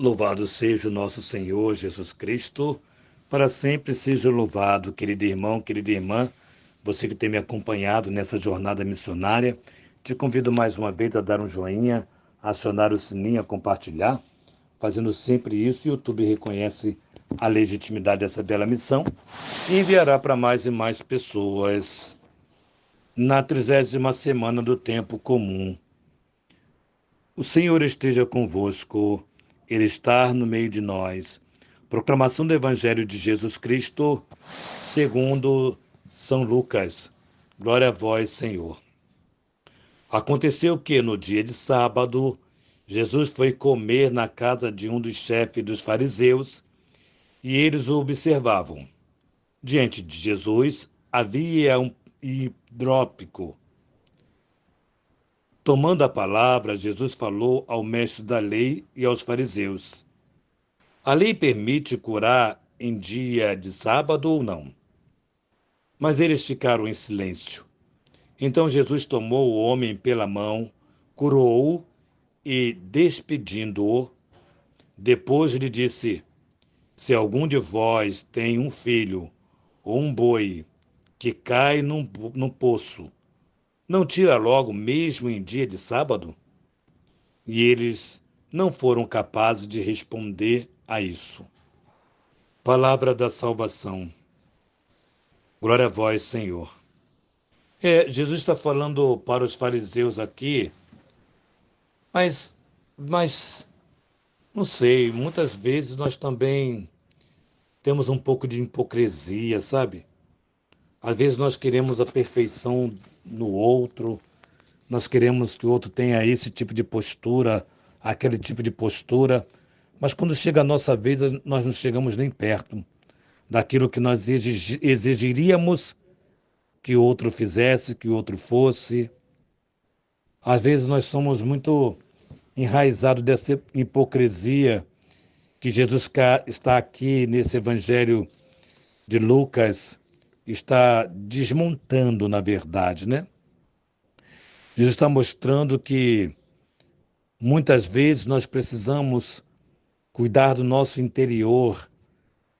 Louvado seja o nosso Senhor Jesus Cristo, para sempre seja louvado, querido irmão, querida irmã, você que tem me acompanhado nessa jornada missionária. Te convido mais uma vez a dar um joinha, a acionar o sininho, a compartilhar. Fazendo sempre isso, o YouTube reconhece a legitimidade dessa bela missão e enviará para mais e mais pessoas na 30ª semana do tempo comum. O Senhor esteja convosco, Ele está no meio de nós. Proclamação do Evangelho de Jesus Cristo, segundo São Lucas. Glória a vós, Senhor. Aconteceu que, no dia de sábado, Jesus foi comer na casa de um dos chefes dos fariseus e eles o observavam. Diante de Jesus havia um hidrópico. Tomando a palavra, Jesus falou ao mestre da lei e aos fariseus. A lei permite curar em dia de sábado ou não? Mas eles ficaram em silêncio. Então Jesus tomou o homem pela mão, curou-o e, despedindo-o, depois lhe disse: Se algum de vós tem um filho ou um boi que cai num poço, não tira logo mesmo em dia de sábado? E eles não foram capazes de responder a isso. Palavra da salvação. Glória a vós, Senhor. Jesus está falando para os fariseus aqui, mas não sei, muitas vezes nós também temos um pouco de hipocrisia, sabe? Às vezes nós queremos a perfeição no outro, nós queremos que o outro tenha esse tipo de postura, aquele tipo de postura, mas quando chega a nossa vez, nós não chegamos nem perto daquilo que nós exigiríamos que o outro fizesse, que o outro fosse. Às vezes nós somos muito enraizados dessa hipocrisia que Jesus está aqui nesse Evangelho de Lucas, está desmontando, na verdade, né? Jesus está mostrando que muitas vezes nós precisamos cuidar do nosso interior,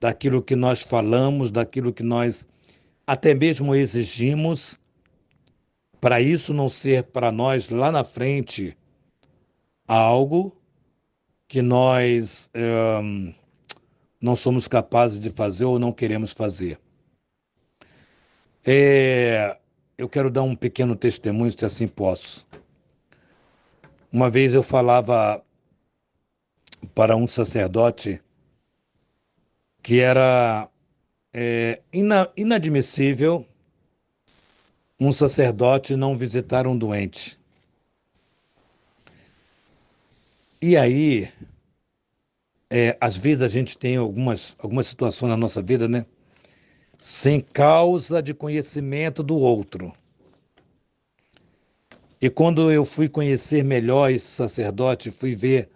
daquilo que nós falamos, daquilo que nós até mesmo exigimos, para isso não ser para nós lá na frente algo que nós não somos capazes de fazer ou não queremos fazer. Eu quero dar um pequeno testemunho, se assim posso. Uma vez eu falava para um sacerdote que era inadmissível um sacerdote não visitar um doente. E aí, às vezes a gente tem algumas situações na nossa vida, né? Sem causa de conhecimento do outro. E quando eu fui conhecer melhor esse sacerdote, fui ver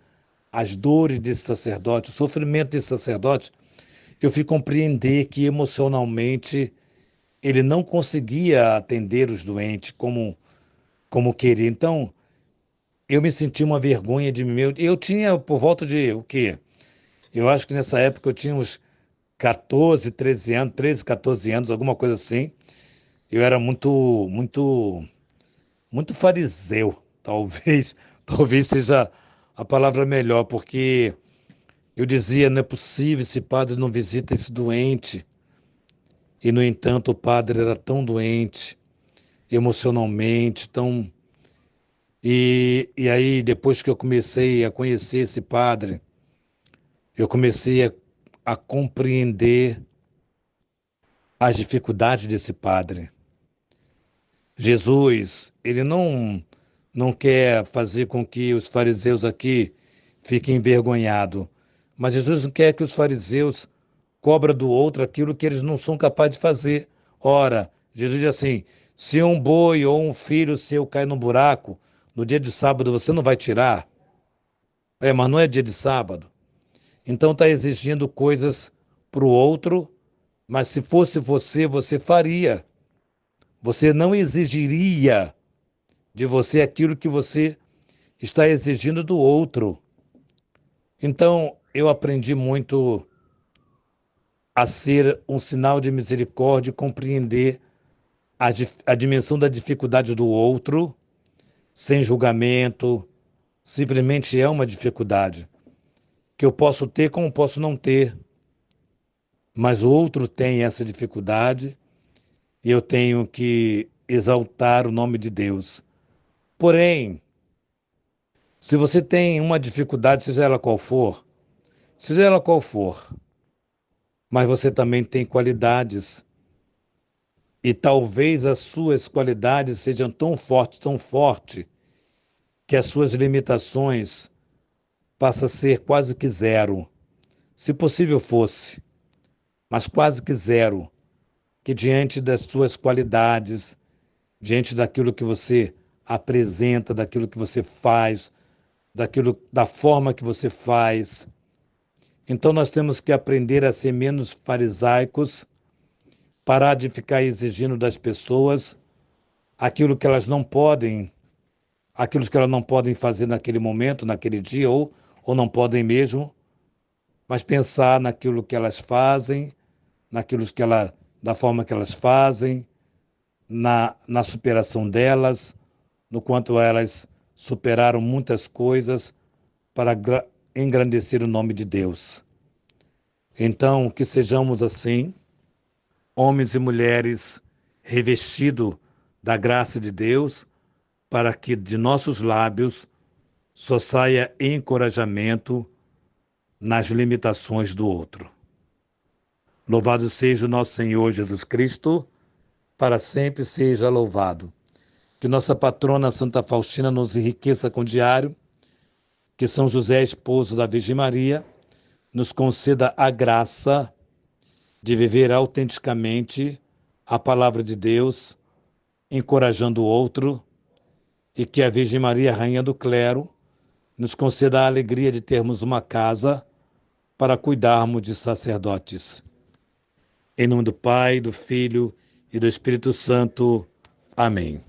as dores desse sacerdote, o sofrimento desse sacerdote, eu fui compreender que emocionalmente ele não conseguia atender os doentes como queria. Então, eu me senti uma vergonha de mim mesmo. Eu tinha por volta de o quê? Eu acho que nessa época eu tinha uns 14, 13 anos, 13, 14 anos, alguma coisa assim. Eu era muito fariseu, talvez, talvez seja a palavra melhor, porque eu dizia, não é possível, esse padre não visita esse doente. E, no entanto, o padre era tão doente, emocionalmente, tão... E aí, depois que eu comecei a conhecer esse padre, eu comecei a compreender as dificuldades desse padre. Jesus, ele não quer fazer com que os fariseus aqui fiquem envergonhados, mas Jesus não quer que os fariseus cobrem do outro aquilo que eles não são capazes de fazer. Ora, Jesus diz assim: se um boi ou um filho seu cai no buraco, no dia de sábado você não vai tirar? Mas não é dia de sábado. Então está exigindo coisas para o outro, mas se fosse você, você faria. Você não exigiria de você aquilo que você está exigindo do outro. Então, eu aprendi muito a ser um sinal de misericórdia e compreender a dimensão da dificuldade do outro, sem julgamento, simplesmente é uma dificuldade que eu posso ter como posso não ter, mas o outro tem essa dificuldade e eu tenho que exaltar o nome de Deus. Porém, se você tem uma dificuldade, seja ela qual for, mas você também tem qualidades e talvez as suas qualidades sejam tão fortes, que as suas limitações passam a ser quase que zero. Se possível fosse, mas quase que zero, que diante das suas qualidades, diante daquilo que você apresenta, daquilo que você faz, da forma que você faz. Então nós temos que aprender a ser menos farisaicos, parar de ficar exigindo das pessoas aquilo que elas não podem, aquilo que elas não podem fazer naquele momento, naquele dia, ou não podem mesmo, mas pensar naquilo que elas fazem, da forma que elas fazem, na superação delas, no quanto elas superaram muitas coisas para engrandecer o nome de Deus. Então, que sejamos assim, homens e mulheres revestidos da graça de Deus, para que de nossos lábios só saia encorajamento nas limitações do outro. Louvado seja o nosso Senhor Jesus Cristo, para sempre seja louvado. Que nossa patrona Santa Faustina nos enriqueça com o diário, que São José, esposo da Virgem Maria, nos conceda a graça de viver autenticamente a palavra de Deus, encorajando o outro, e que a Virgem Maria, Rainha do Clero, nos conceda a alegria de termos uma casa para cuidarmos de sacerdotes. Em nome do Pai, do Filho e do Espírito Santo. Amém.